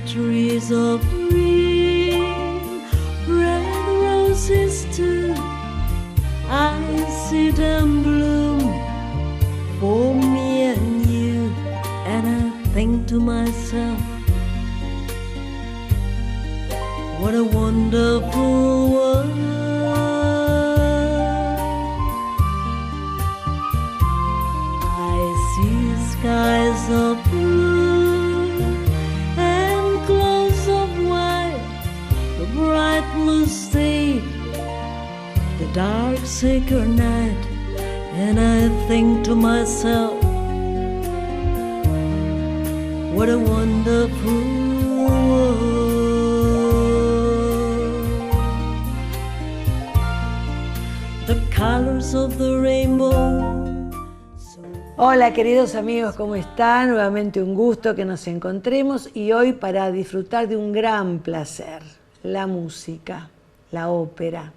trees of green, red roses too. I see them bloom for me and you, and I think to myself, what a wonderful world. I see skies of blue and clouds of white, the bright blue sea, the dark sacred night, and I think to myself, what a wonderful world. The colors of the rainbow. Hola queridos amigos, ¿cómo están? Nuevamente un gusto que nos encontremos y hoy para disfrutar de un gran placer, la música, la ópera.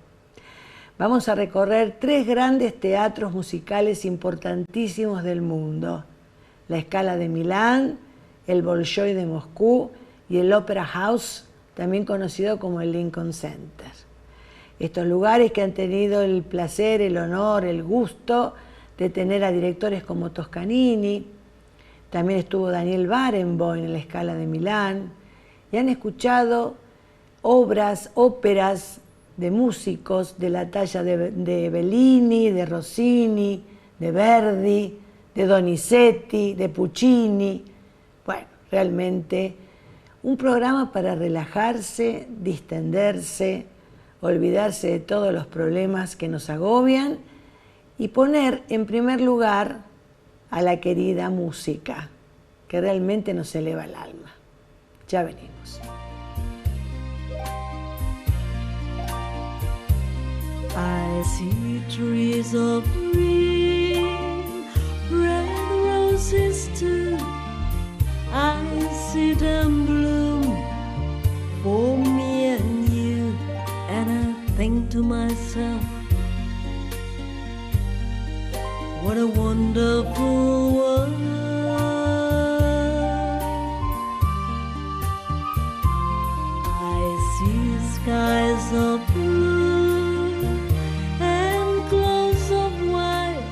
Vamos a recorrer 3 grandes teatros musicales importantísimos del mundo: la Scala de Milán, el Bolshoi de Moscú y el Opera House, también conocido como el Lincoln Center. Estos lugares que han tenido el placer, el honor, el gusto de tener a directores como Toscanini, también estuvo Daniel Barenboim en la Scala de Milán, y han escuchado obras, óperas de músicos de la talla de Bellini, de Rossini, de Verdi, de Donizetti, de Puccini. Bueno, realmente un programa para relajarse, distenderse, olvidarse de todos los problemas que nos agobian y poner en primer lugar a la querida música, que realmente nos eleva el alma. Ya venimos. I see trees of green, red roses too. I see them bloom for me and you, and I think to myself, what a wonderful world. I see skies of blue and clouds of white,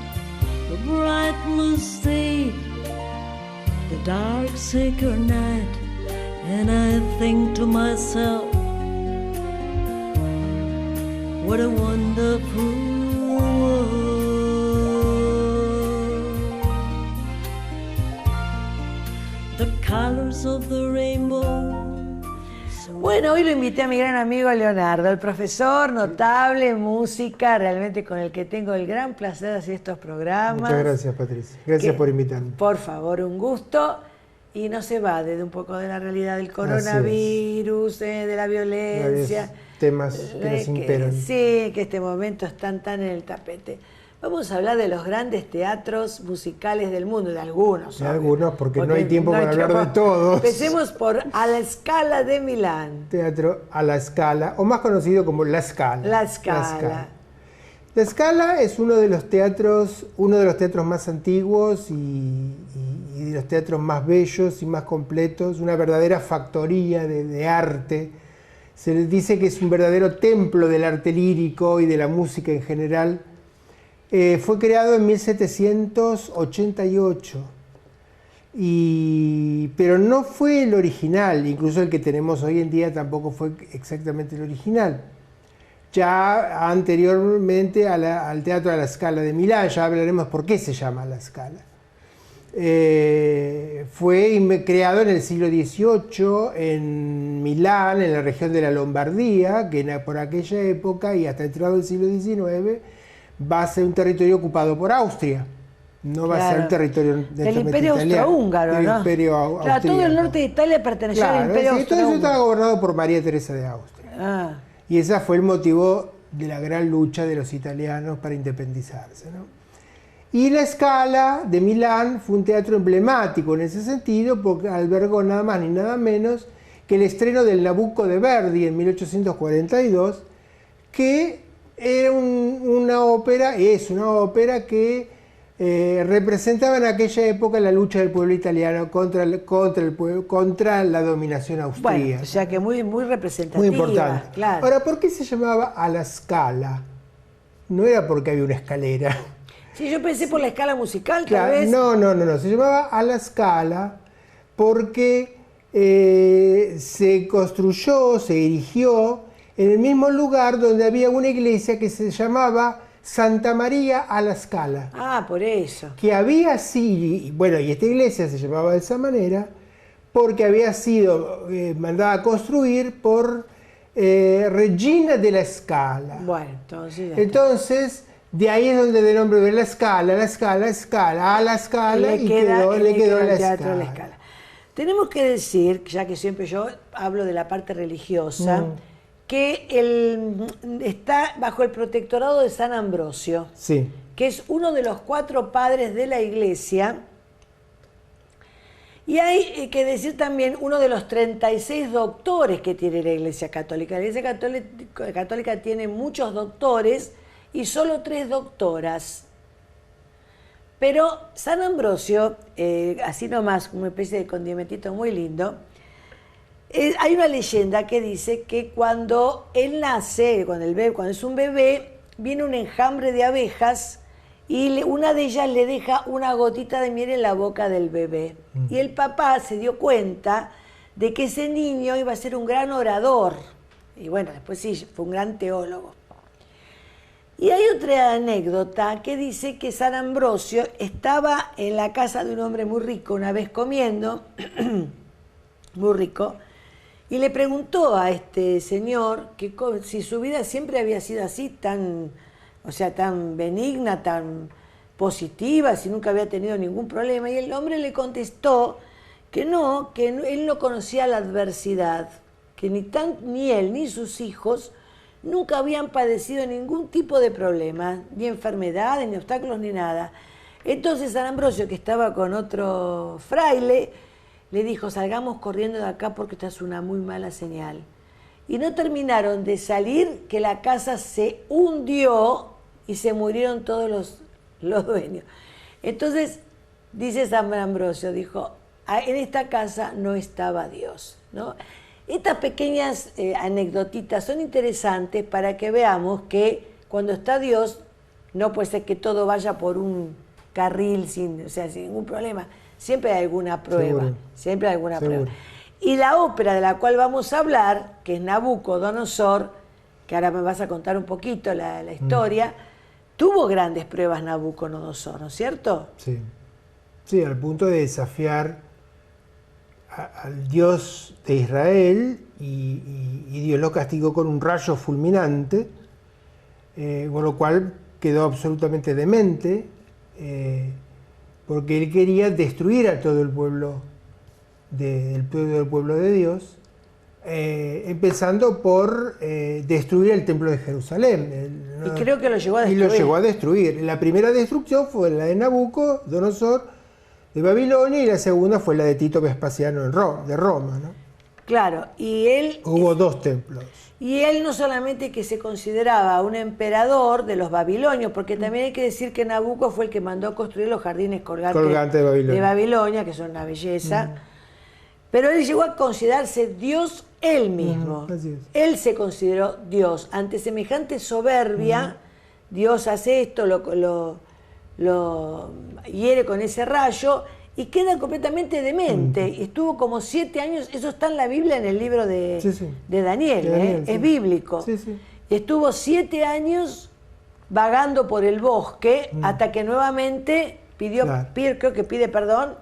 the bright blue sea, the dark sacred night, and I think to myself, what a wonderful world. The colors of the rainbow. Bueno, hoy lo invité a mi gran amigo Leonardo, el profesor notable en música, realmente con el que tengo el gran placer de hacer estos programas. Muchas gracias, Patricia. Gracias por invitarme. Por favor, un gusto. Y no se va de un poco de la realidad del coronavirus, de la violencia. Temas que nos imperan. Sí, que este momento están tan en el tapete. Vamos a hablar de los grandes teatros musicales del mundo, de algunos. De algunos, porque no hay tiempo para hablar de todos. Empecemos por A la Scala de Milán. Teatro a la Scala, o más conocido como La Scala. La Scala. La Scala es uno de los teatros más antiguos y de los teatros más bellos y más completos, una verdadera factoría de arte. Se les dice que es un verdadero templo del arte lírico y de la música en general. Fue creado en 1788, pero no fue el original, incluso el que tenemos hoy en día tampoco fue exactamente el original. Ya anteriormente al Teatro a la Scala de Milán, ya hablaremos por qué se llama La Scala. Fue creado en el siglo XVIII en Milán, en la región de la Lombardía, que por aquella época y hasta entrado el siglo XIX va a ser un territorio ocupado por Austria. No va a ser un territorio del Imperio Austrohúngaro, ¿no? Del Imperio Austríaco. Claro, todo el norte de Italia pertenecía al Imperio Austrohúngaro. Todo eso estaba gobernado por María Teresa de Austria. Y ese fue el motivo de la gran lucha de los italianos para independizarse, ¿no? Y la Scala de Milán fue un teatro emblemático en ese sentido, porque albergó nada más ni nada menos que el estreno del Nabucco de Verdi en 1842, que era una ópera que representaban en aquella época la lucha del pueblo italiano contra la dominación austríaca. Bueno, o sea que muy representativa. Muy importante. Claro. Ahora, ¿por qué se llamaba a la Scala? No era porque había una escalera. Sí, yo pensé por la escala musical, Claro, tal vez. no. Se llamaba a la Scala porque se construyó, se erigió en el mismo lugar donde había una iglesia que se llamaba Santa María a la Scala. Ah, por eso. Que había sido, bueno, y esta iglesia se llamaba de esa manera porque había sido mandada a construir por Regina de la Scala. Bueno, entonces. Entonces, de ahí es donde el nombre de la Scala, a la Scala, y le quedó la Scala. Tenemos que decir, ya que siempre yo hablo de la parte religiosa, que está bajo el protectorado de San Ambrosio, sí, que es uno de los 4 padres de la Iglesia. Y hay que decir también uno de los 36 doctores que tiene la Iglesia Católica. La Iglesia Católica tiene muchos doctores y solo 3 doctoras. Pero San Ambrosio, así nomás, como una especie de condimentito muy lindo, hay una leyenda que dice que cuando él nace, cuando es un bebé, viene un enjambre de abejas y una de ellas le deja una gotita de miel en la boca del bebé. Y el papá se dio cuenta de que ese niño iba a ser un gran orador. Y bueno, después sí, fue un gran teólogo. Y hay otra anécdota que dice que San Ambrosio estaba en la casa de un hombre muy rico, una vez comiendo, muy rico, y le preguntó a este señor que si su vida siempre había sido así, tan benigna, tan positiva, si nunca había tenido ningún problema. Y el hombre le contestó que él no conocía la adversidad, que ni él ni sus hijos nunca habían padecido ningún tipo de problema, ni enfermedades, ni obstáculos, ni nada. Entonces San Ambrosio, que estaba con otro fraile, le dijo: salgamos corriendo de acá porque esta es una muy mala señal. Y no terminaron de salir que la casa se hundió y se murieron todos los dueños. Entonces, dice San Ambrosio, dijo: en esta casa no estaba Dios, ¿no? Estas pequeñas anecdotitas son interesantes para que veamos que cuando está Dios, no puede ser que todo vaya por un carril sin ningún problema. Siempre hay alguna prueba. Seguro. Siempre hay alguna Seguro. prueba. Y la ópera de la cual vamos a hablar, que es Nabucodonosor, que ahora me vas a contar un poquito la historia, tuvo grandes pruebas Nabucodonosor, ¿no es cierto? Sí. Sí, al punto de desafiar al Dios de Israel y Dios lo castigó con un rayo fulminante, con lo cual quedó absolutamente demente, porque él quería destruir a todo el pueblo de Dios, empezando por destruir el templo de Jerusalén. Y creo que lo llegó a destruir. Y lo llegó a destruir. La primera destrucción fue la de Nabucodonosor de Babilonia, y la segunda fue la de Tito Vespasiano de Roma, ¿no? Claro, y él... Hubo 2 templos. Y él no solamente que se consideraba un emperador de los babilonios, porque también hay que decir que Nabucco fue el que mandó construir los jardines colgantes de Babilonia, que son una belleza, pero él llegó a considerarse Dios él mismo. Así es. Él se consideró Dios. Ante semejante soberbia, Dios hace esto, lo hiere con ese rayo y queda completamente demente. Estuvo como 7 años, eso está en la Biblia, en el libro de Daniel, es bíblico. Sí, sí. Y estuvo 7 años vagando por el bosque hasta que nuevamente creo que pide perdón,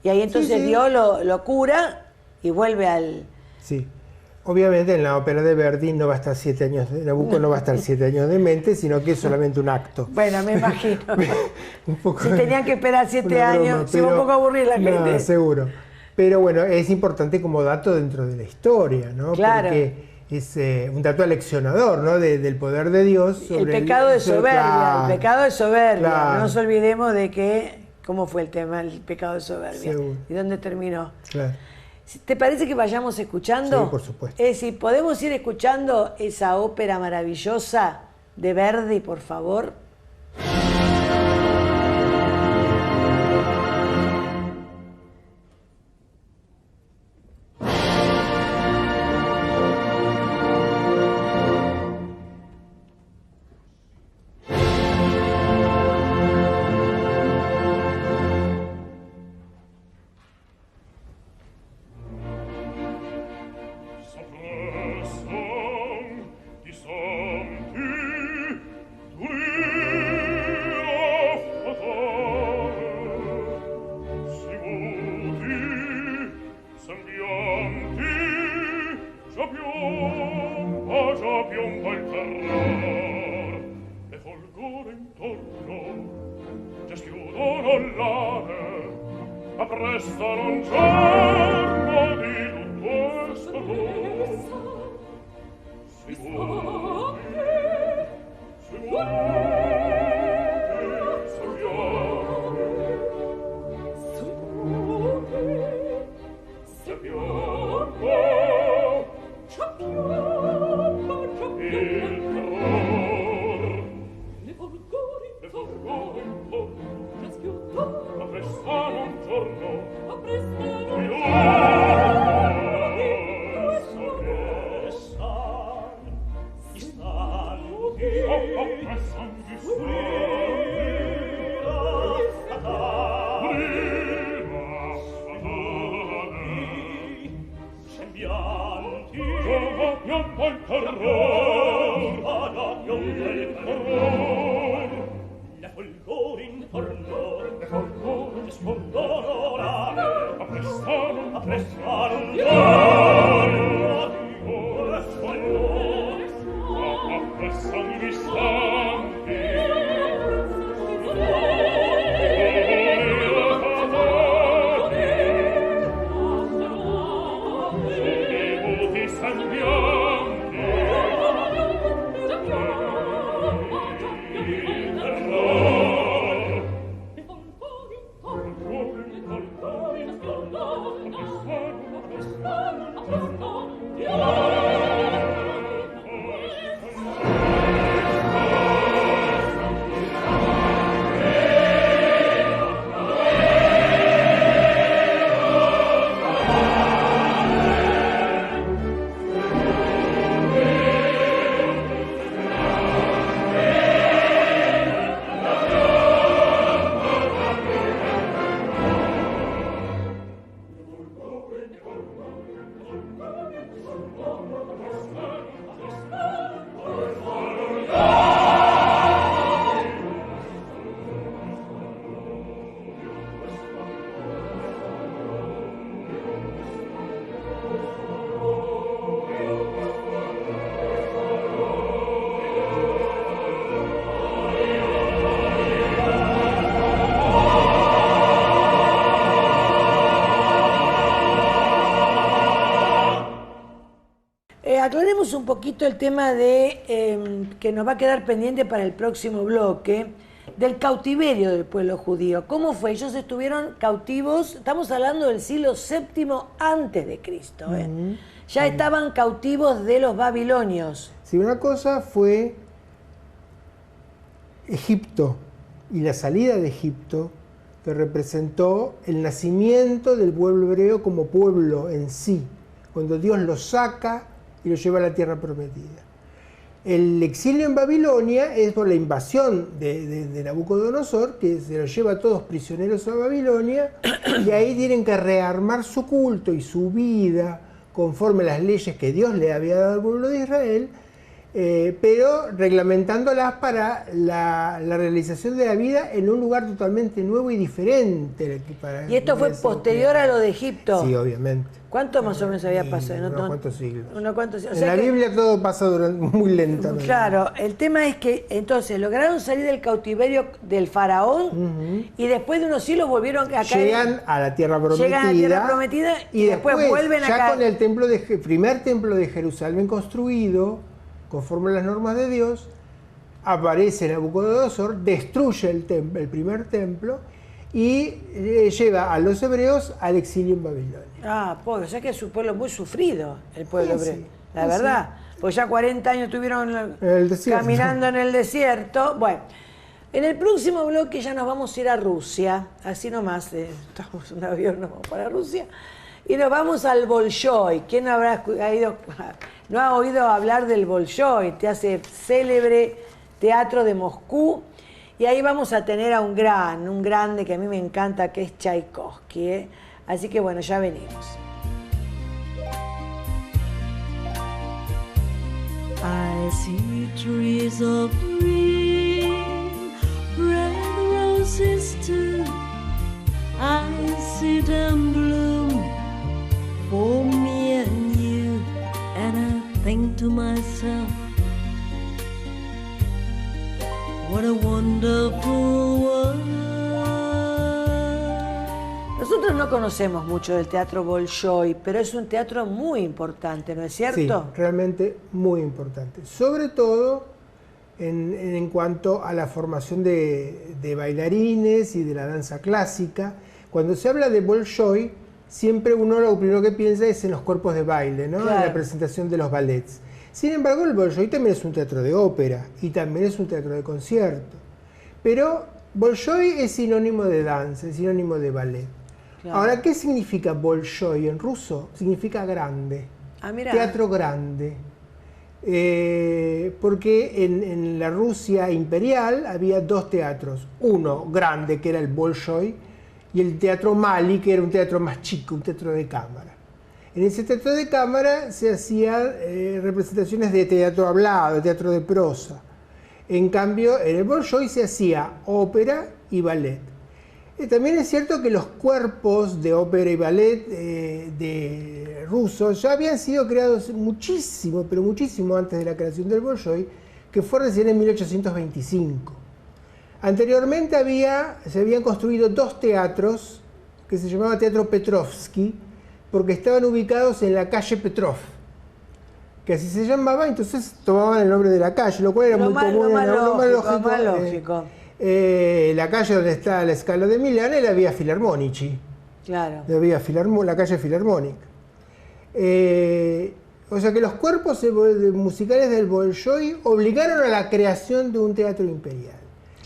y ahí entonces Dios lo cura y vuelve al... Sí. Obviamente en la ópera de Verdi no va a estar 7 años, Nabucco no va a estar 7 años de mente, sino que es solamente un acto. Bueno, me imagino. Un poco, si tenían que esperar 7 años, se va un poco a aburrir la gente. No, seguro. Pero bueno, es importante como dato dentro de la historia, ¿no? Claro. Porque es un dato aleccionador, ¿no? Del poder de Dios sobre el pecado de soberbia. Claro. El pecado de soberbia. Claro. No nos olvidemos de que, ¿cómo fue el tema, el pecado de soberbia? Seguro. ¿Y dónde terminó? Claro. ¿Te parece que vayamos escuchando? Sí, por supuesto. Es decir, ¿podemos ir escuchando esa ópera maravillosa de Verdi, por favor? volare, apprestano un giorno di lutto e sorrore. Si muove, si muove, sappiamo, Aclaremos un poquito el tema de que nos va a quedar pendiente para el próximo bloque, del cautiverio del pueblo judío. ¿Cómo fue? Ellos estuvieron cautivos, estamos hablando del siglo VII antes de Cristo. Ya estaban cautivos de los babilonios. Sí, una cosa fue Egipto y la salida de Egipto, que representó el nacimiento del pueblo hebreo como pueblo en sí, cuando Dios los saca y los lleva a la tierra prometida. El exilio en Babilonia es por la invasión de Nabucodonosor, que se los lleva a todos prisioneros a Babilonia, y ahí tienen que rearmar su culto y su vida conforme a las leyes que Dios le había dado al pueblo de Israel, pero reglamentándolas para la realización de la vida en un lugar totalmente nuevo y diferente. ¿Y esto fue posterior a lo de Egipto? Sí, obviamente. ¿Cuánto más o menos había pasado? Unos cuantos siglos. O en la Biblia todo pasa muy lentamente. Claro, el tema es que entonces lograron salir del cautiverio del faraón y después de unos siglos volvieron a caer. Llegan a la tierra prometida. Llegan a la tierra prometida y después vuelven a caer. Ya con el templo primer templo de Jerusalén construido, conforme a las normas de Dios, aparece Nabucodonosor, destruye el primer templo y lleva a los hebreos al exilio en Babilonia. Ah, pobre, o sea que es un pueblo muy sufrido, el pueblo hebreo. La verdad, pues ya 40 años estuvieron caminando en el desierto. Bueno, en el próximo bloque ya nos vamos a ir a Rusia, así nomás, estamos en un avión, nos vamos para Rusia, y nos vamos al Bolshoi. ¿Quién no ha oído hablar del Bolshoi? Te hace célebre teatro de Moscú. Y ahí vamos a tener a un grande que a mí me encanta, que es Tchaikovsky. Así que bueno, ya venimos. I see trees of green, red roses too. I see them bloom for me and you, and I think to myself, what a wonderful world. no conocemos mucho del teatro Bolshoi, pero es un teatro muy importante, ¿no es cierto? Sí, realmente muy importante. Sobre todo en cuanto a la formación de bailarines y de la danza clásica. Cuando se habla de Bolshoi, siempre uno lo primero que piensa es en los cuerpos de baile, ¿no? Claro. En la presentación de los ballets. Sin embargo, el Bolshoi también es un teatro de ópera y también es un teatro de concierto. Pero Bolshoi es sinónimo de danza, es sinónimo de ballet. Claro. Ahora, ¿qué significa Bolshoi en ruso? Significa grande, Mirá. teatro grande. Porque en la Rusia imperial había dos teatros. Uno grande, que era el Bolshoi, y el teatro Mali, que era un teatro más chico, un teatro de cámara. En ese teatro de cámara se hacían representaciones de teatro hablado, de teatro de prosa. En cambio, en el Bolshoi se hacía ópera y ballet. También es cierto que los cuerpos de ópera y ballet de rusos ya habían sido creados muchísimo, pero muchísimo antes de la creación del Bolshoi, que fue recién en 1825. Anteriormente se habían construido dos teatros que se llamaban Teatro Petrovsky, porque estaban ubicados en la calle Petrov, que así se llamaba, entonces tomaban el nombre de la calle, lo cual era muy común, lo más lógico. La calle donde está la Scala de Milán es la Vía Filarmonici. Claro. La calle Filarmónica. O sea que los cuerpos musicales del Bolshoi obligaron a la creación de un teatro imperial.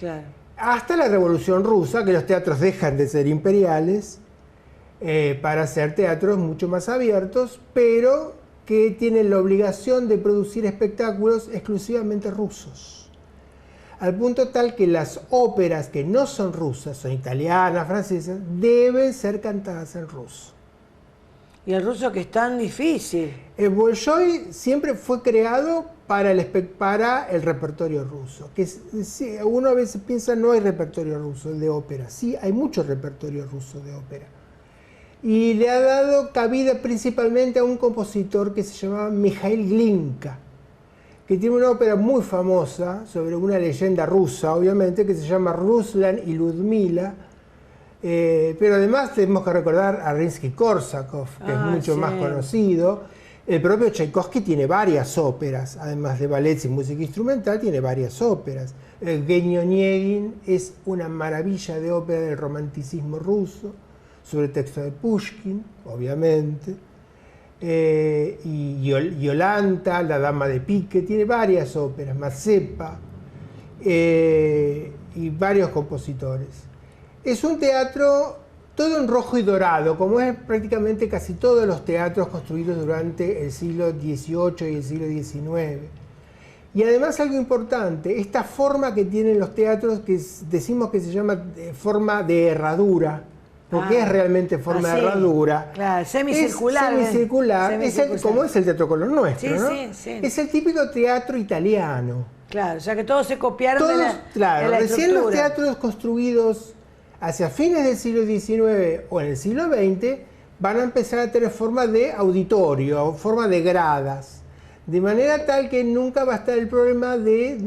Claro. Hasta la Revolución Rusa, que los teatros dejan de ser imperiales para ser teatros mucho más abiertos, pero que tienen la obligación de producir espectáculos exclusivamente rusos. Al punto tal que las óperas que no son rusas, son italianas, francesas, deben ser cantadas en ruso. Y el ruso, que es tan difícil. El Bolshoi siempre fue creado para el repertorio ruso. Uno a veces piensa no hay repertorio ruso de ópera. Sí, hay mucho repertorio ruso de ópera. Y le ha dado cabida principalmente a un compositor que se llamaba Mikhail Glinka, que tiene una ópera muy famosa sobre una leyenda rusa, obviamente, que se llama Ruslan y Ludmila. Pero además tenemos que recordar a Rimsky-Korsakov, que es mucho más conocido. El propio Tchaikovsky tiene varias óperas, además de ballets y música instrumental, tiene varias óperas. Eugenio Onegin es una maravilla de ópera del romanticismo ruso, sobre texto de Pushkin, obviamente. Y Yolanta, La Dama de Pique, tiene varias óperas, Mazepa, y varios compositores. Es un teatro todo en rojo y dorado, como es prácticamente casi todos los teatros construidos durante el siglo XVIII y el siglo XIX. Y además algo importante, esta forma que tienen los teatros, que decimos que se llama forma de herradura, porque es realmente forma de herradura. Claro, semicircular. Como es el Teatro Colón nuestro, ¿no? Sí. Es el típico teatro italiano. Claro, o sea que todos se copiaron de la recién los estructura. teatros construidos hacia fines del siglo XIX o en el siglo XX van a empezar a tener forma de auditorio, forma de gradas, de manera tal que nunca va a estar el problema de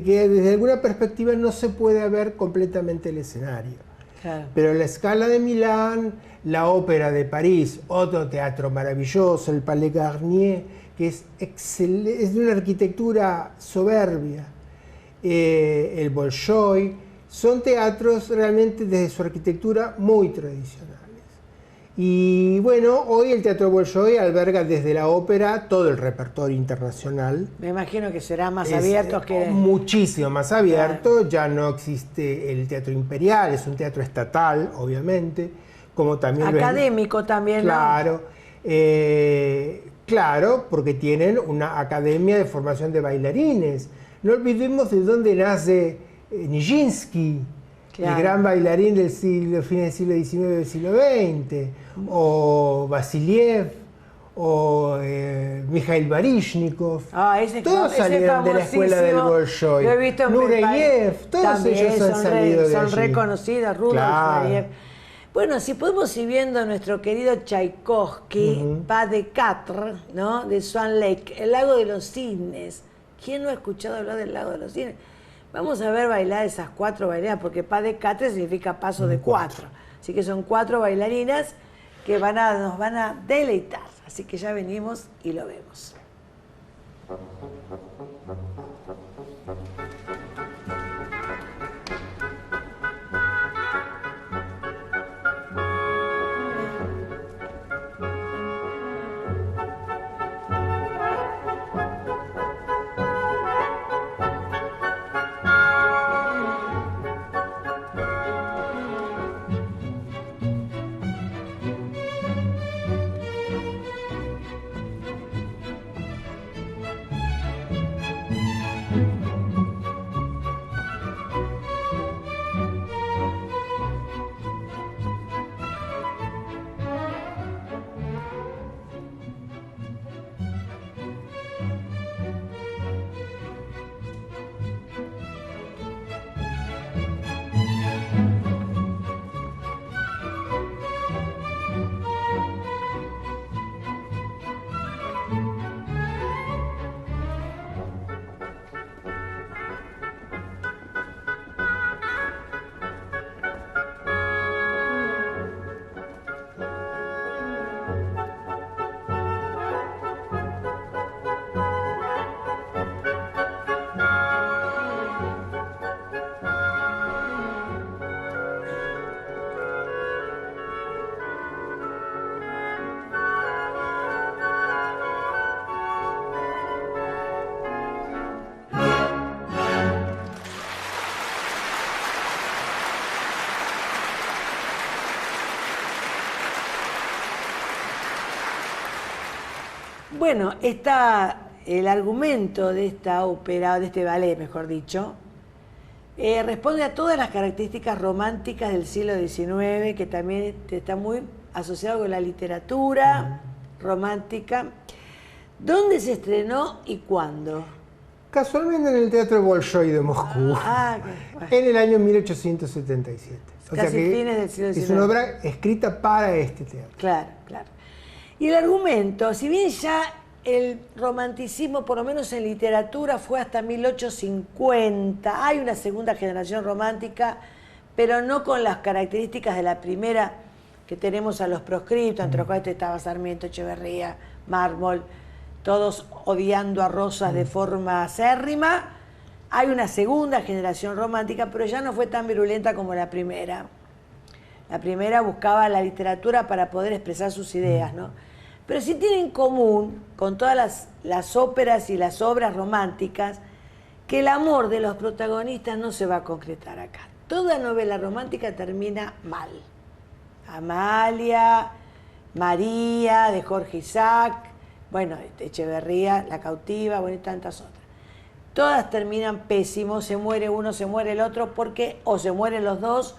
que desde alguna perspectiva no se puede ver completamente el escenario. Claro. Pero la Scala de Milán, la Ópera de París, otro teatro maravilloso, el Palais Garnier, que es de una arquitectura soberbia, el Bolshoi, son teatros realmente desde su arquitectura muy tradicionales. Y bueno, hoy el Teatro Bolshoi alberga desde la ópera todo el repertorio internacional. Me imagino que será más abierto que... Muchísimo más abierto, claro. Ya no existe el teatro imperial, es un teatro estatal, obviamente, como también... Académico también, claro, ¿no? Claro, porque tienen una academia de formación de bailarines. No olvidemos de dónde nace Nijinsky, claro. El gran bailarín del fines del siglo XIX y del siglo XX, o Vasiliev, o Mikhail Baryshnikov. Todos salieron de la escuela del Bolshoi. Lo he visto en Nureyev, todos ellos han salido de allí. Son reconocidos, Rudolf claro. Nureyev. Bueno, si podemos ir viendo a nuestro querido Tchaikovsky, Pas de Quatre, ¿no? De Swan Lake, El Lago de los Cisnes. ¿Quién no ha escuchado hablar del Lago de los Cisnes? Vamos a ver bailar esas 4 bailarinas, porque pas de 4 significa paso de 4. Así que son 4 bailarinas que nos van a deleitar. Así que ya venimos y lo vemos. Bueno, el argumento de esta ópera, de este ballet, mejor dicho, responde a todas las características románticas del siglo XIX, que también está muy asociado con la literatura romántica. ¿Dónde se estrenó y cuándo? Casualmente en el Teatro Bolshoi de Moscú, en el año 1877. O Casi sea que fines del siglo XIX. es una obra escrita para este teatro. Claro, claro. Y el argumento, si bien ya el romanticismo, por lo menos en literatura, fue hasta 1850, hay una segunda generación romántica, pero no con las características de la primera que tenemos a los proscriptos, entre los cuales estaba Sarmiento, Echeverría, Mármol, todos odiando a Rosas de forma acérrima. Hay una segunda generación romántica, pero ya no fue tan virulenta como la primera. La primera buscaba la literatura para poder expresar sus ideas, ¿no? Pero sí tiene en común con todas las óperas y las obras románticas que el amor de los protagonistas no se va a concretar acá. Toda novela romántica termina mal. Amalia, María, de Jorge Isaac, bueno, Echeverría, La cautiva, bueno, y tantas otras. Todas terminan pésimos, se muere uno, se muere el otro, o se mueren los dos.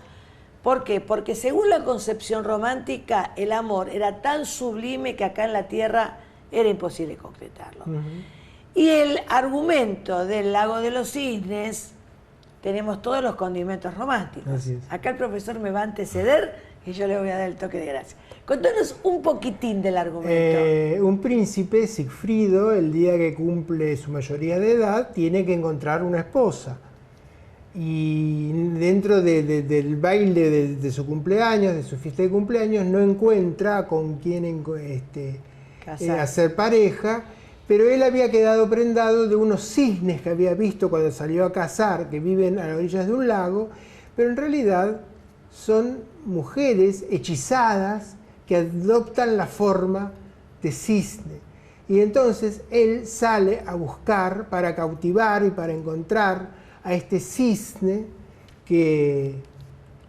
¿Por qué? Porque según la concepción romántica, el amor era tan sublime que acá en la tierra era imposible concretarlo. Y el argumento del Lago de los Cisnes, tenemos todos los condimentos románticos. Así es. Acá el profesor me va a anteceder y yo le voy a dar el toque de gracia. Contanos un poquitín del argumento. Un príncipe, Sigfrido, el día que cumple su mayoría de edad, tiene que encontrar una esposa. Y dentro del baile de su cumpleaños, de su fiesta de cumpleaños, no encuentra con quién hacer pareja, pero él había quedado prendado de unos cisnes que había visto cuando salió a cazar, que viven a las orillas de un lago, pero en realidad son mujeres hechizadas que adoptan la forma de cisne. Y entonces él sale a buscar para cautivar y para encontrar a este cisne que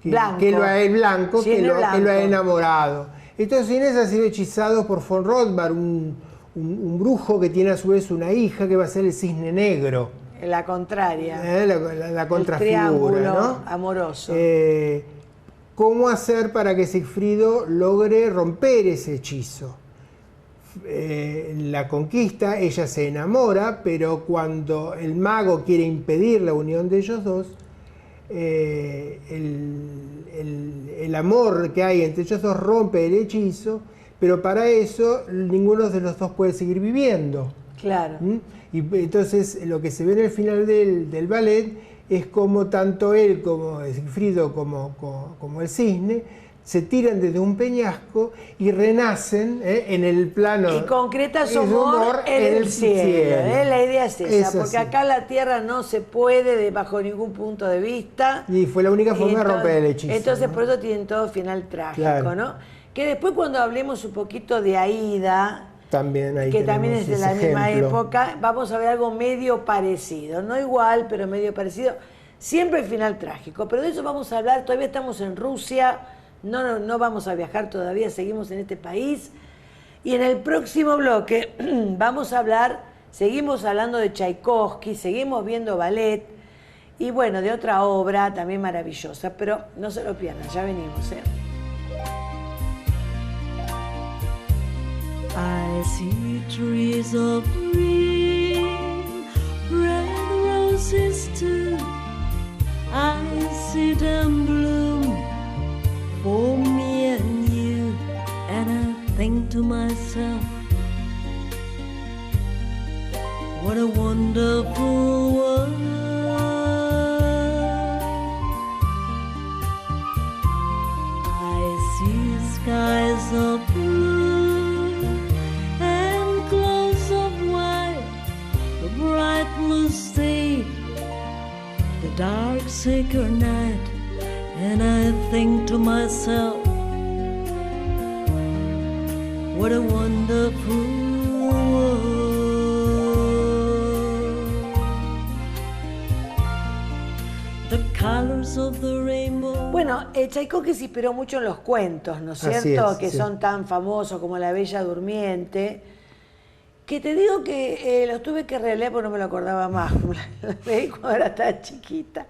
lo ha enamorado. Estos cisnes han sido hechizados por von Rothbard, un brujo que tiene a su vez una hija que va a ser el cisne negro. La contraria. La contrafigura, ¿no? Amoroso. ¿Cómo hacer para que Sigfrido logre romper ese hechizo? La conquista, ella se enamora, pero cuando el mago quiere impedir la unión de ellos dos, el amor que hay entre ellos dos rompe el hechizo, pero para eso ninguno de los dos puede seguir viviendo. Claro. Y entonces lo que se ve en el final del ballet es como tanto él como Sigfrido como el cisne se tiran desde un peñasco y renacen en el plano. Y concreta su amor en el cielo. La idea es esa, porque acá la tierra no se puede bajo ningún punto de vista. Y fue la única forma de romper el hechizo. Entonces, ¿no? Por eso tienen todo final trágico, claro, ¿no? Que después cuando hablemos un poquito de Aída, también ahí que también es de la misma ejemplo. época, vamos a ver algo medio parecido. No igual, pero medio parecido. Siempre el final trágico. Pero de eso vamos a hablar. Todavía estamos en Rusia. No vamos a viajar todavía, seguimos en este país. Y en el próximo bloque vamos a hablar, seguimos hablando de Tchaikovsky, seguimos viendo ballet y bueno, de otra obra también maravillosa, pero no se lo pierdan, ya venimos. I see trees of green, red roses too. I see them bloom for me and you, and I think to myself, what a wonderful world. I see skies of blue and clouds of white, the bright blue sea, the dark sacred night. And I think to myself, what a wonderful world. The colors of the rainbow. Bueno, Tchaikovsky se inspiró mucho en los cuentos, ¿no es cierto? Que son tan famosos como La Bella Durmiente. Que te digo que los tuve que releer porque no me lo acordaba más. Lo leí cuando era tan chiquita.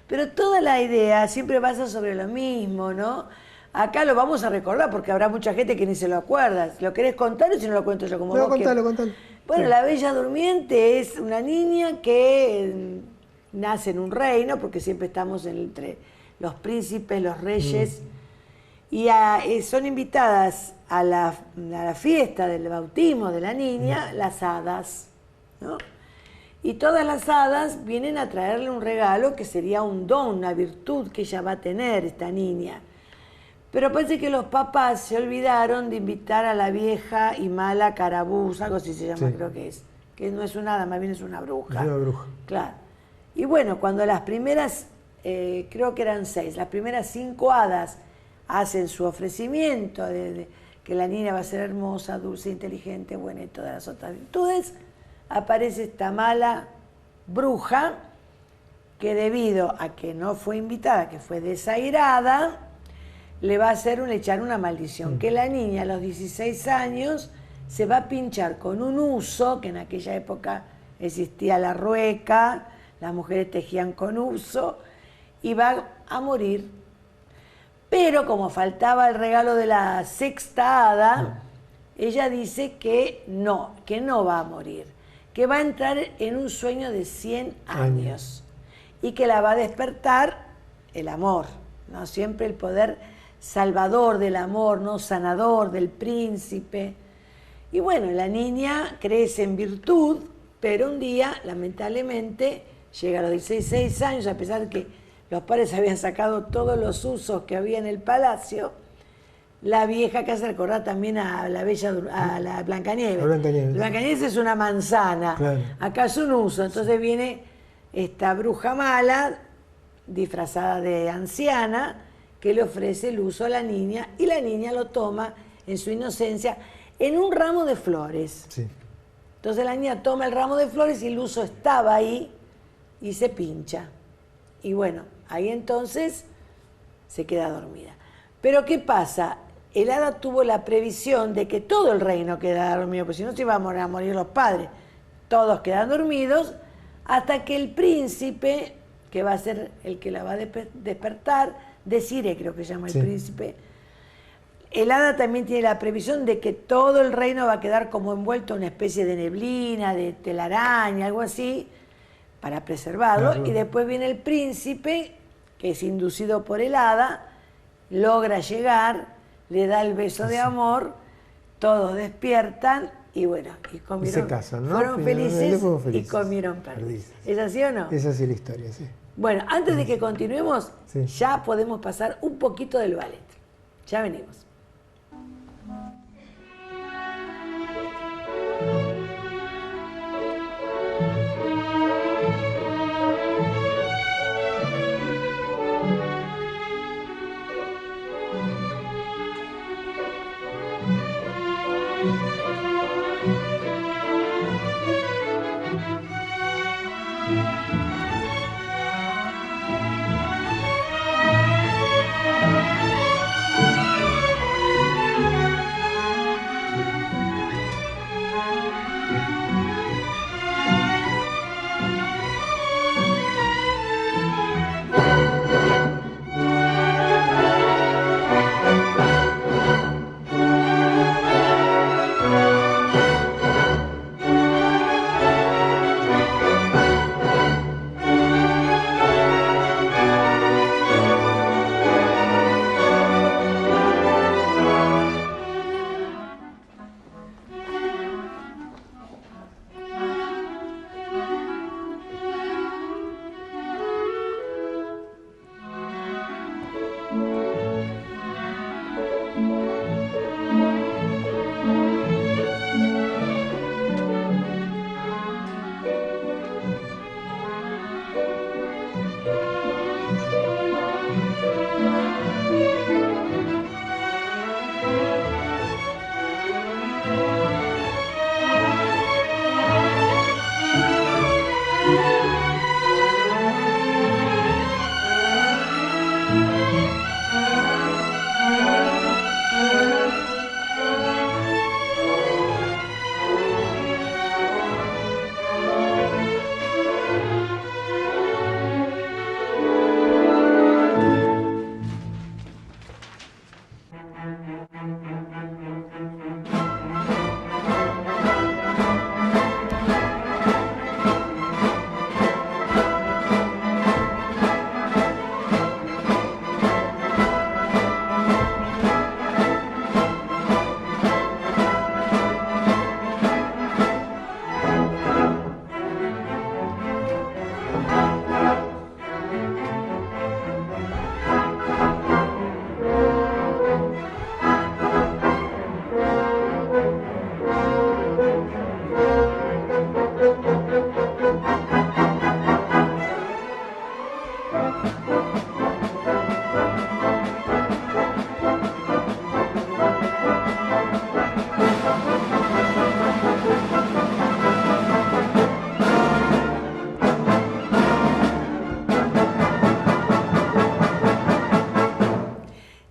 Pero toda la idea siempre basa sobre lo mismo, ¿no? Acá lo vamos a recordar porque habrá mucha gente que ni se lo acuerda. ¿Lo querés contar o si no lo cuento yo como vos? Contalo. Bueno, sí. La Bella Durmiente es una niña que nace en un reino, porque siempre estamos entre los príncipes, los reyes, y son invitadas a la fiesta del bautismo de la niña las hadas, ¿no? Y todas las hadas vienen a traerle un regalo que sería un don, una virtud que ella va a tener, esta niña. Pero parece que los papás se olvidaron de invitar a la vieja y mala Carabús, algo así se llama, creo que no es una hada, más bien es una bruja. Es una bruja. Claro. Y bueno, cuando las primeras, creo que eran 6, las primeras 5 hadas hacen su ofrecimiento de que la niña va a ser hermosa, dulce, inteligente, buena y todas las otras virtudes, aparece esta mala bruja que debido a que no fue invitada, que fue desairada, le va a echar una maldición, que la niña a los 16 años se va a pinchar con un huso, que en aquella época existía la rueca, las mujeres tejían con huso, y va a morir. Pero como faltaba el regalo de la 6ª hada, ella dice que no va a morir, que va a entrar en un sueño de 100 años y que la va a despertar el amor, ¿no? Siempre el poder salvador del amor, ¿no? Sanador del príncipe. Y bueno, la niña crece en virtud, pero un día, lamentablemente, llega a los 16 años, a pesar de que los padres habían sacado todos los usos que había en el palacio. La vieja, que hace recordar también a la Blancanieves. Blancanieves es una manzana, claro. Acá es un uso. Entonces viene esta bruja mala, disfrazada de anciana, que le ofrece el uso a la niña, y la niña lo toma en su inocencia en un ramo de flores. Sí. Entonces la niña toma el ramo de flores y el uso estaba ahí y se pincha. Y bueno, ahí entonces se queda dormida. Pero ¿qué pasa? El hada tuvo la previsión de que todo el reino quedara dormido, porque si no se iban a morir los padres. Todos quedan dormidos, hasta que el príncipe, que va a ser el que la va a despertar, Desiree creo que se llama el príncipe, el hada también tiene la previsión de que todo el reino va a quedar como envuelto en una especie de neblina, de telaraña, algo así, para preservarlo. Claro. Y después viene el príncipe, que es inducido por el hada, logra llegar, le da el beso de amor, todos despiertan y bueno, y comieron, y se casan, ¿no? Fueron felices y comieron perdices. ¿Es así o no? Es así la historia, sí. Bueno, antes de que continuemos, Sí. ya podemos pasar un poquito del ballet. Ya venimos.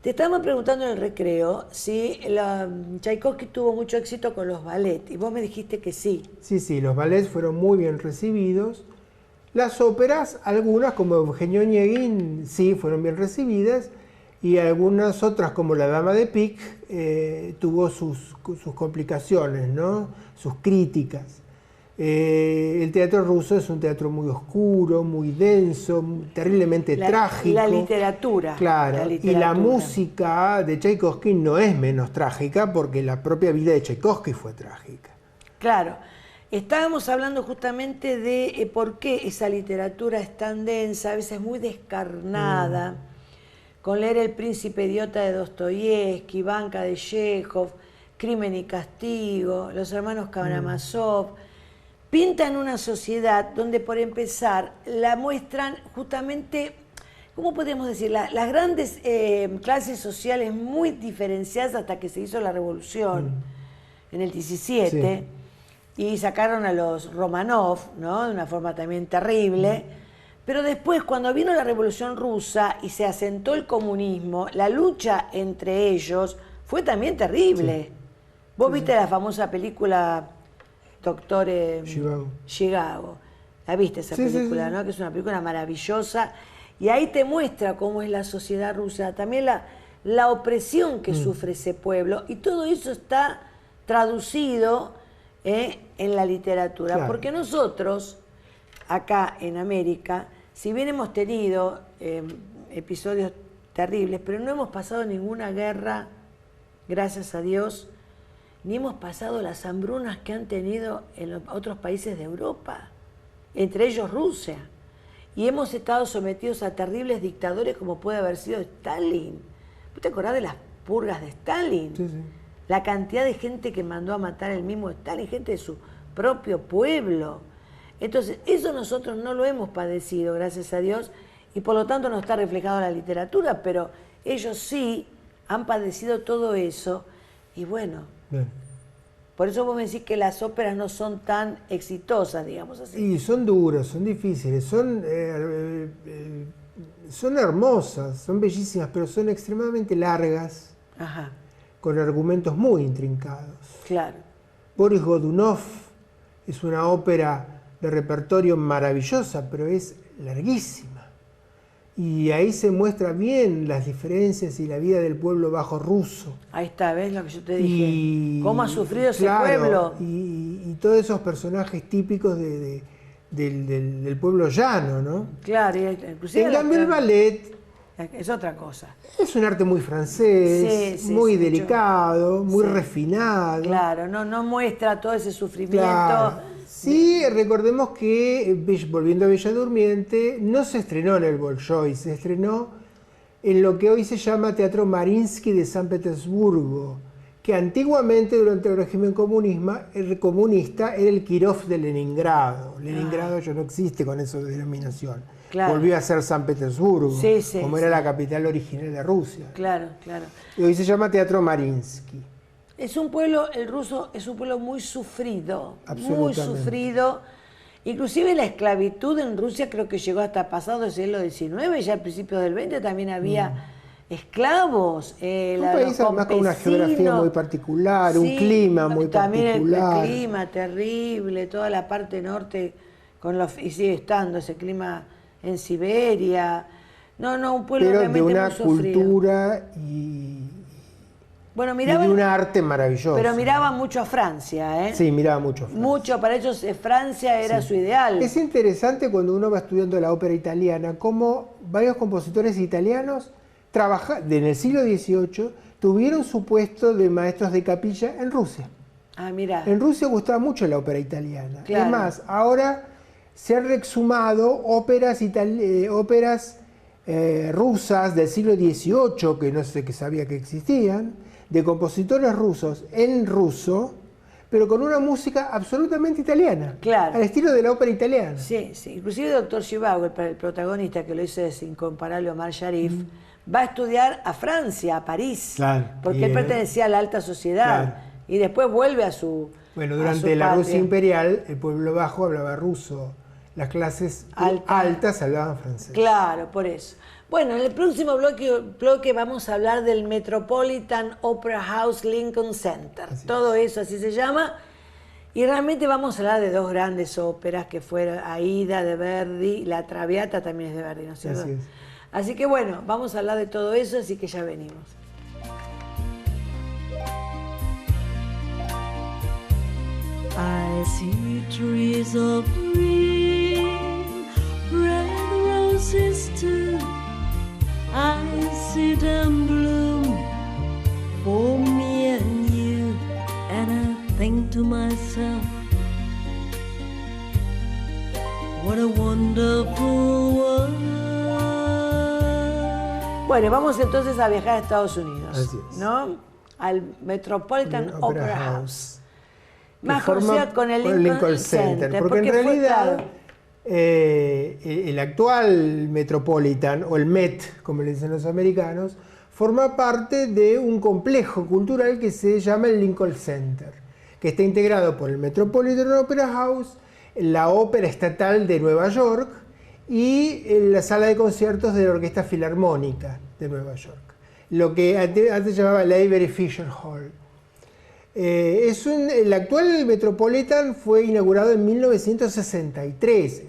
Te estamos preguntando en el recreo si Tchaikovsky tuvo mucho éxito con los ballets y vos me dijiste que sí. Sí, los ballets fueron muy bien recibidos. Las óperas, algunas como Eugenio Onegin, sí, fueron bien recibidas, y algunas otras como La Dama de Pique tuvo sus complicaciones, ¿no? Sus críticas. El teatro ruso es un teatro muy oscuro, muy denso, terriblemente trágico. La literatura. Claro, la literatura. Y la música de Tchaikovsky no es menos trágica porque la propia vida de Tchaikovsky fue trágica. Claro, estábamos hablando justamente de por qué esa literatura es tan densa, a veces muy descarnada, con leer El príncipe idiota de Dostoyevsky, Banca de Chekhov, Crimen y castigo, Los hermanos Karamazov. Pintan una sociedad donde, por empezar, la muestran justamente, ¿cómo podemos decir? Las grandes clases sociales muy diferenciadas hasta que se hizo la revolución en el 17, y sacaron a los Romanov, ¿no? De una forma también terrible. Pero después, cuando vino la Revolución Rusa y se asentó el comunismo, la lucha entre ellos fue también terrible. Vos viste la famosa película Doctor Chicago. La viste esa película, ¿no? Que es una película maravillosa. Y ahí te muestra cómo es la sociedad rusa, también la opresión que sufre ese pueblo. Y todo eso está traducido en la literatura. Claro. Porque nosotros, acá en América, si bien hemos tenido episodios terribles, pero no hemos pasado ninguna guerra, gracias a Dios, ni hemos pasado las hambrunas que han tenido en los otros países de Europa, entre ellos Rusia. y hemos estado sometidos a terribles dictadores como puede haber sido Stalin. ¿Vos te acordás de las purgas de Stalin? Sí, sí. La cantidad de gente que mandó a matar el mismo Stalin, gente de su propio pueblo. Entonces, eso nosotros no lo hemos padecido, gracias a Dios, y por lo tanto no está reflejado en la literatura, pero ellos sí han padecido todo eso, y bueno, Bien. por eso vos me decís que las óperas no son tan exitosas, digamos así. Y son duras, son difíciles, son hermosas, son bellísimas, pero son extremadamente largas, Ajá, con argumentos muy intrincados. claro. Boris Godunov es una ópera de repertorio maravillosa, pero es larguísima. Y ahí se muestra bien las diferencias y la vida del pueblo bajo ruso. Ahí está, ¿ves lo que yo te dije? Y, ¿Cómo ha sufrido ese claro, pueblo? Y todos esos personajes típicos del pueblo llano, ¿no? Claro, inclusive... En cambio el ballet es otra cosa. es un arte muy francés, Sí, sí, muy sí, delicado, muy sí. refinado. Claro, no muestra todo ese sufrimiento. Claro. Sí, recordemos que, volviendo a Bella Durmiente, no se estrenó en el Bolshoi, se estrenó en lo que hoy se llama Teatro Mariinsky de San Petersburgo, que antiguamente, durante el régimen comunista, era el Kirov de Leningrado. Leningrado ya no existe con esa denominación. Claro. Volvió a ser San Petersburgo, Sí, sí, como era la capital original de Rusia. Claro, claro. Y hoy se llama Teatro Mariinsky. Es un pueblo, el ruso es un pueblo muy sufrido, muy Absolutamente. sufrido. Inclusive la esclavitud en Rusia creo que llegó hasta pasado el siglo XIX, ya al principio del XX también había esclavos. Un país además con una geografía muy particular, un clima muy también particular. El clima terrible, toda la parte norte, y sigue estando ese clima en Siberia. No, un pueblo pero de realmente una muy sufrido. cultura y Bueno, de un arte maravilloso. pero miraba mucho a Francia, ¿eh? Sí, miraba mucho. Francia. Mucho, para ellos Francia era su ideal. Es interesante cuando uno va estudiando la ópera italiana, cómo varios compositores italianos en el siglo XVIII tuvieron su puesto de maestros de capilla en Rusia. Ah, mira. En Rusia gustaba mucho la ópera italiana. Claro. Es más, ahora se han reexhumado óperas rusas del siglo XVIII, que no sé, que sabía que existían, de compositores rusos en ruso, pero con una música absolutamente italiana. Claro. Al estilo de la ópera italiana. Sí. Inclusive el doctor Zhivago, el protagonista que lo hizo es incomparable Omar Sharif, va a estudiar a Francia, a París, Claro. porque él pertenecía a la alta sociedad. Claro. Y después vuelve a su Bueno, a durante su la patria. Rusia imperial, el pueblo bajo hablaba ruso. Las clases altas hablaban francés. Claro, por eso. Bueno, en el próximo bloque vamos a hablar del Metropolitan Opera House Lincoln Center. Todo eso así se llama. Y realmente vamos a hablar de dos grandes óperas que fueron Aida de Verdi, La Traviata también es de Verdi, ¿no es cierto? Así es. Así que bueno, vamos a hablar de todo eso, así que ya venimos. I see trees of green, red roses too. I see them bloom for me and you, and I think to myself, what a wonderful world. Bueno, vamos entonces a viajar a Estados Unidos, Así es. ¿no? Al Metropolitan Opera House. Más que forma conocida con el Lincoln Center, porque en realidad claro, el actual Metropolitan, o el Met, como le dicen los americanos, forma parte de un complejo cultural que se llama el Lincoln Center, que está integrado por el Metropolitan Opera House, la Ópera Estatal de Nueva York y la sala de conciertos de la Orquesta Filarmónica de Nueva York, lo que antes se llamaba la Avery Fisher Hall. El actual Metropolitan fue inaugurado en 1963.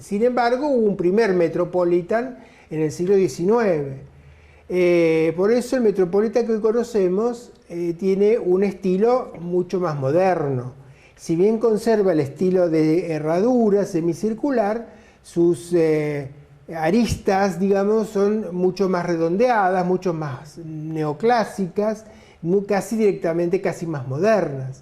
Sin embargo, hubo un primer Metropolitan en el siglo XIX. Por eso el Metropolitan que hoy conocemos tiene un estilo mucho más moderno. Si bien conserva el estilo de herradura semicircular, sus aristas, digamos, son mucho más redondeadas, mucho más neoclásicas, casi directamente, casi más modernas.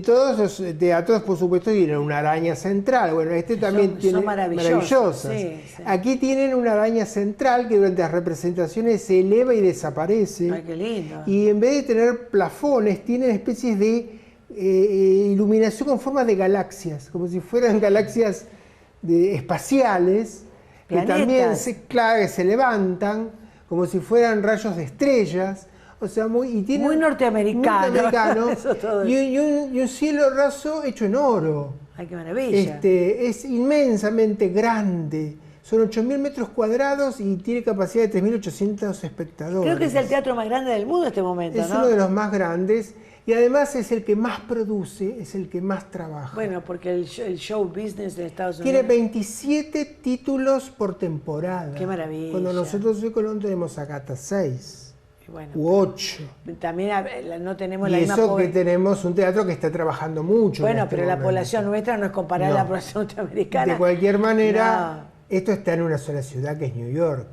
Todos los teatros, por supuesto, tienen una araña central. Bueno, este también tiene son maravillosas. Sí. Aquí tienen una araña central que durante las representaciones se eleva y desaparece. Ay, qué lindo. Y en vez de tener plafones, tienen especies de iluminación con forma de galaxias, como si fueran galaxias espaciales, Planetas. que también se levantan, como si fueran rayos de estrellas. O sea, muy norteamericano. y un cielo raso hecho en oro. Ay, qué maravilla. Es inmensamente grande. Son 8.000 metros cuadrados y tiene capacidad de 3.800 espectadores. Creo que es el teatro más grande del mundo en este momento, Es ¿no? uno de los más grandes y además es el que más produce, es el que más trabaja. Bueno, porque el show business de Estados Unidos... Tiene 27 títulos por temporada. Qué maravilla. Cuando nosotros en Colón tenemos acá 6. Bueno, u 8. También no tenemos Y la misma eso que tenemos un teatro que está trabajando mucho. Bueno, en pero este la momento. población nuestra no es comparable a la población norteamericana. De cualquier manera, esto está en una sola ciudad que es New York.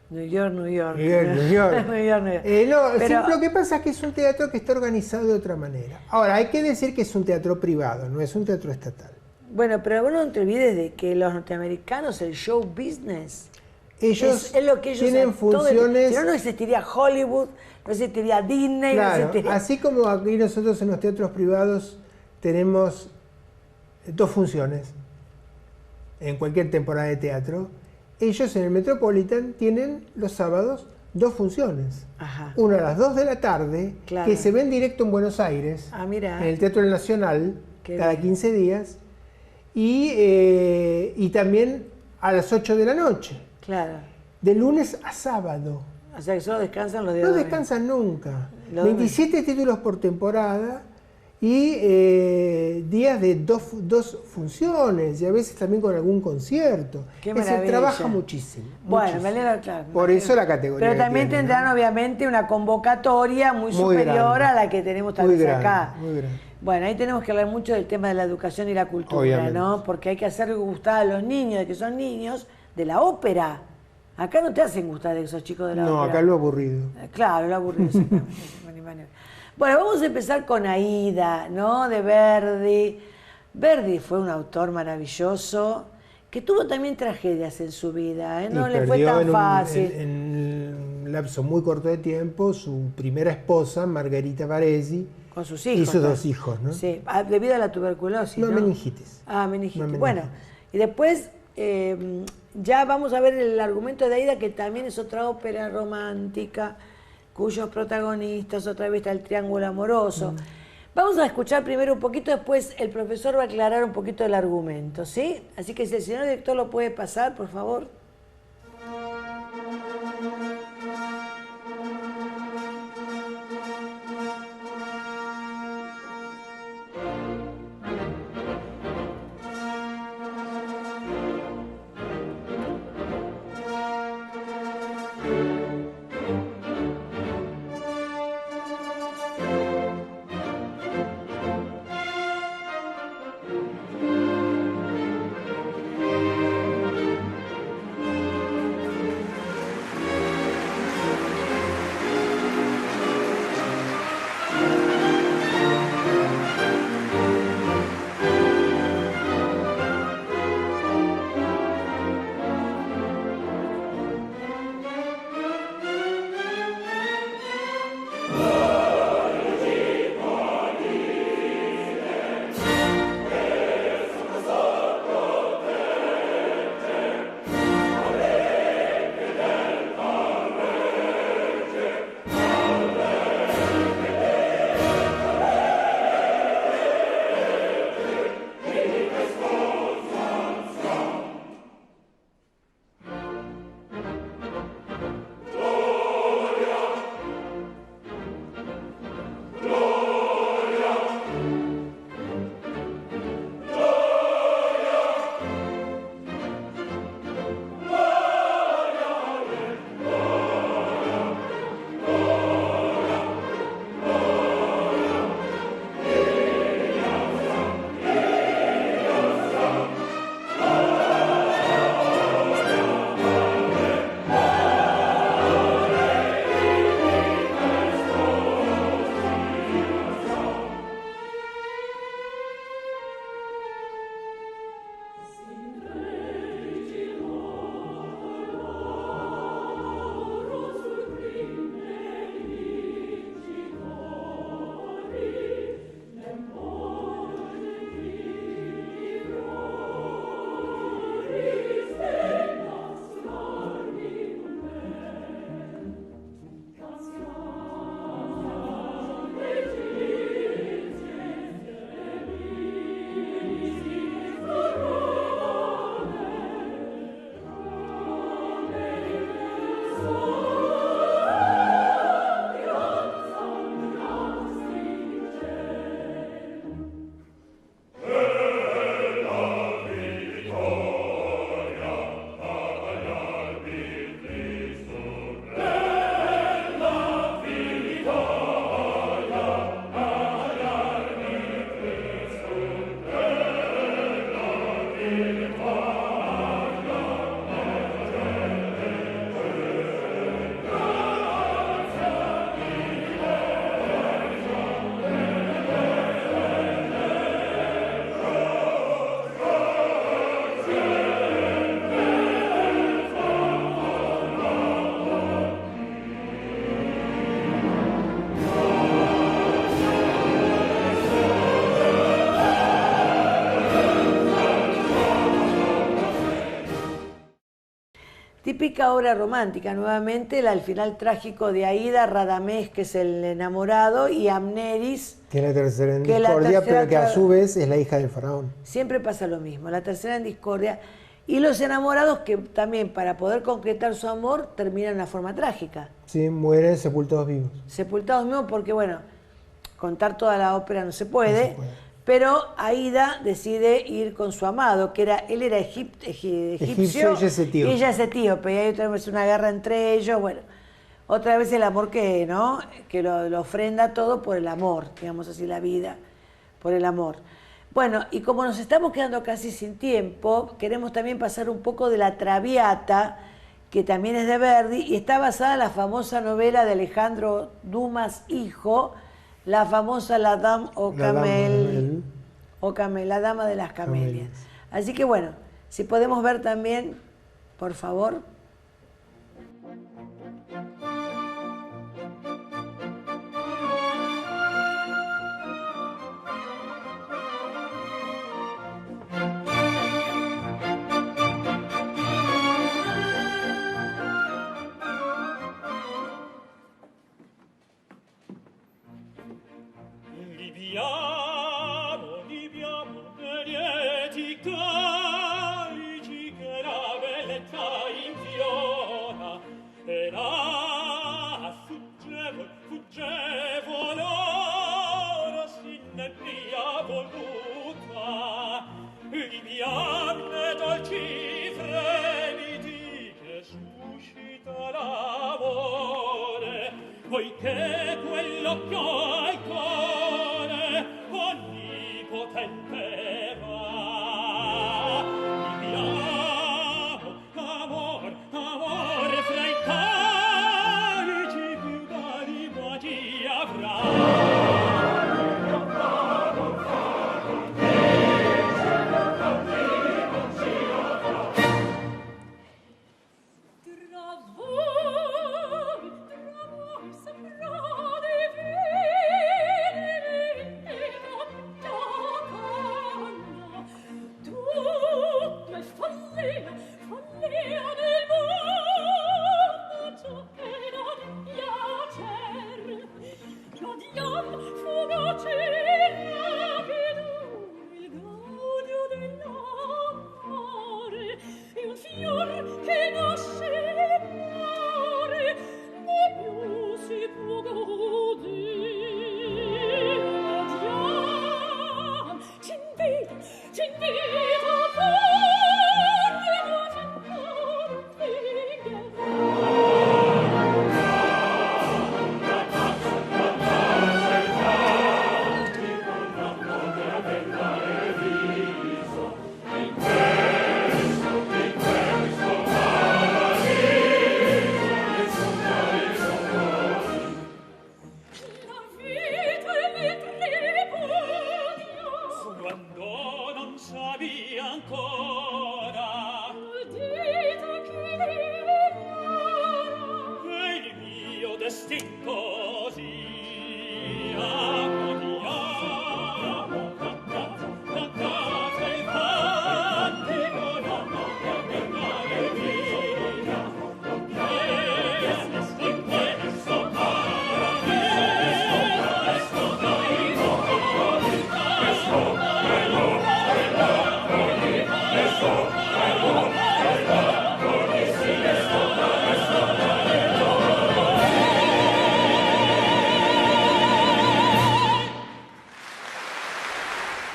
New York. New York. Pero, lo que pasa es que es un teatro que está organizado de otra manera. Ahora, hay que decir que es un teatro privado, no es un teatro estatal. Bueno, pero vos no te olvides de que los norteamericanos, el show business... Ellos es lo que ellos tienen funciones... Si no, no existiría Hollywood, no existiría Disney, claro, no existiría... así como aquí nosotros en los teatros privados tenemos 2 funciones en cualquier temporada de teatro, ellos en el Metropolitan tienen los sábados 2 funciones. Ajá. Una a las 2 de la tarde, claro, que se ven directo en Buenos Aires, mira, en el Teatro Nacional, cada bien. 15 días, y también a las 8 de la noche. Claro. De lunes a sábado. O sea que solo descansan los días. No descansan nunca. Los 27 títulos por temporada y días de dos funciones y a veces también con algún concierto. Qué Se maravilla. trabaja muchísimo. Bueno, muchísimo. me alegra, claro. Por eso la categoría. Pero también que tiene, tendrán ¿no? obviamente una convocatoria muy superior grande. a la que tenemos tal Muy vez grande, acá. muy grande. Bueno, ahí tenemos que hablar mucho del tema de la educación y la cultura, Obviamente. ¿no? Porque hay que hacer gustar a los niños, de que son niños, de la ópera. Acá no te hacen gustar de esos chicos de la ópera. No, acá lo aburrido. Claro, lo aburrido, exactamente. Bueno, vamos a empezar con Aída, ¿no? De Verdi. Verdi fue un autor maravilloso que tuvo también tragedias en su vida, ¿eh? No le fue tan fácil. En un lapso muy corto de tiempo, su primera esposa, Margarita Baresi, Con sus hijos. y sus 2 hijos, ¿no? Sí, debido a la tuberculosis, ¿no? Meningitis. Meningitis. Una Bueno, y después ya vamos a ver el argumento de Aída, que también es otra ópera romántica, cuyos protagonistas, otra vez está el triángulo amoroso. Vamos a escuchar primero un poquito, después el profesor va a aclarar un poquito el argumento, ¿sí? Así que si el señor director lo puede pasar, por favor. típica obra romántica, nuevamente el final trágico de Aida, Radamés, que es el enamorado, y Amneris, que es la tercera en discordia, pero que a su vez es la hija del faraón. Siempre pasa lo mismo, la tercera en discordia. Y los enamorados que también para poder concretar su amor terminan de una forma trágica. Sí, mueren sepultados vivos. Sepultados vivos porque, bueno, contar toda la ópera no se puede, pero Aida decide ir con su amado, que él era egipcio, ella es etíope. Y hay otra vez una guerra entre ellos, bueno, otra vez el amor que lo ofrenda todo por el amor, digamos así, la vida, por el amor. Bueno, y como nos estamos quedando casi sin tiempo, queremos también pasar un poco de la Traviata, que también es de Verdi, y está basada en la famosa novela de Alejandro Dumas hijo, la famosa La Dame aux Camelias, la Dama de las Camelias. Así que bueno, si podemos ver también, por favor. Poiché quello che ho al cuore onnipotente va. Mi amo, amor, fra i calici più d'anima ti avrà.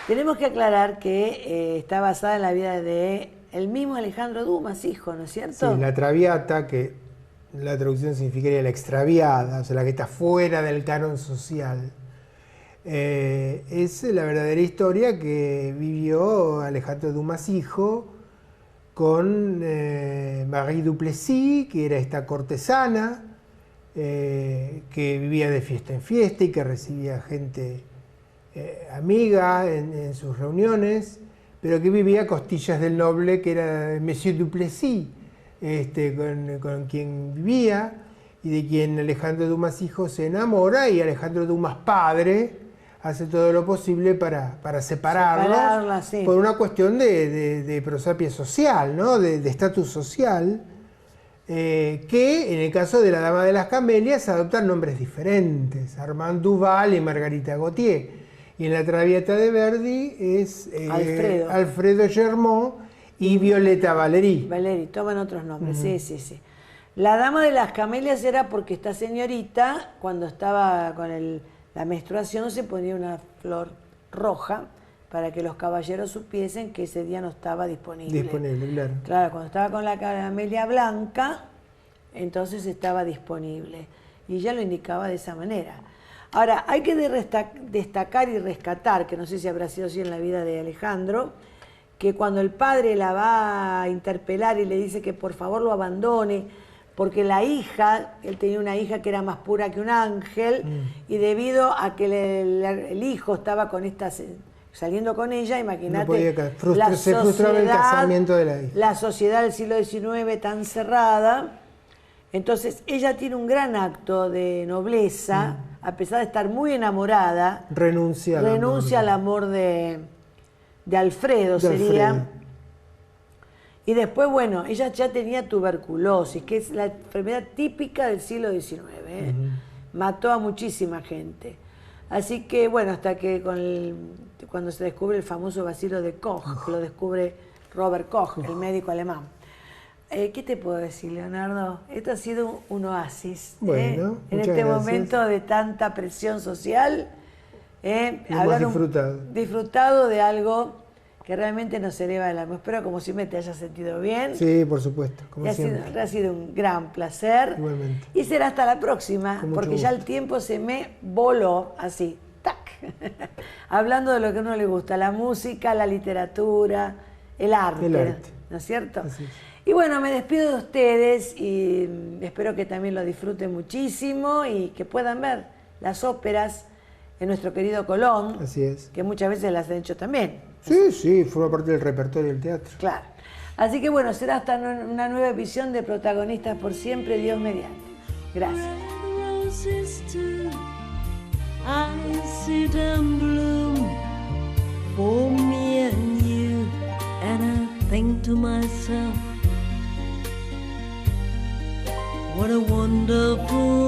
Tenemos que aclarar que está basada en la vida de el mismo Alejandro Dumas, hijo, ¿no es cierto? Sí, la Traviata, que la traducción significaría la extraviada, o sea, la que está fuera del canon social. Es la verdadera historia que vivió Alejandro Dumas hijo con Marie Duplessis, que era esta cortesana que vivía de fiesta en fiesta y que recibía gente amiga en sus reuniones, pero que vivía a costillas del noble que era Monsieur Duplessis, con quien vivía y de quien Alejandro Dumas hijo se enamora, y Alejandro Dumas padre hace todo lo posible para separarlos, sí, por una cuestión de prosapia social, ¿no? De estatus social. que en el caso de la Dama de las Camelias adoptan nombres diferentes, Armand Duval y Margarita Gautier. Y en la Traviata de Verdi es Alfredo Germont y Violeta Valéry. Valéry, toman otros nombres, sí. La Dama de las Camelias era porque esta señorita, cuando estaba con la menstruación, se ponía una flor roja para que los caballeros supiesen que ese día no estaba disponible. Disponible, claro. Claro, cuando estaba con la camelia blanca, entonces estaba disponible. Y ella lo indicaba de esa manera. Ahora, hay que destacar y rescatar, que no sé si habrá sido así en la vida de Alejandro, que cuando el padre la va a interpelar y le dice que por favor lo abandone, porque la hija, él tenía una hija que era más pura que un ángel, y debido a que el hijo estaba con saliendo con ella, imagínate, se frustraba el casamiento de la hija. La sociedad del siglo XIX tan cerrada, entonces ella tiene un gran acto de nobleza, a pesar de estar muy enamorada, renuncia al amor de Alfredo, sería. Y después, bueno, ella ya tenía tuberculosis, que es la enfermedad típica del siglo XIX. Mató a muchísima gente. Así que, bueno, hasta que cuando se descubre el famoso bacilo de Koch, que lo descubre Robert Koch, el médico alemán. ¿Qué te puedo decir, Leonardo? Esto ha sido un oasis. Bueno, en este momento de tanta presión social. Hemos disfrutado de algo que realmente nos eleva el alma. Espero, como siempre, te hayas sentido bien. Sí, por supuesto, como siempre. Ha sido un gran placer. Igualmente. Y será hasta la próxima, porque ya el tiempo se me voló así, ¡tac! Hablando de lo que a uno le gusta, la música, la literatura, el arte. ¿No es cierto? Así es. Y bueno, me despido de ustedes y espero que también lo disfruten muchísimo y que puedan ver las óperas de nuestro querido Colón. Así es. Que muchas veces las han hecho también. Sí, forma parte del repertorio del teatro. Claro. Así que bueno, será hasta una nueva visión de Protagonistas por Siempre, Dios mediante. Gracias. I see them bloom for me and you, and I think to myself, what a wonderful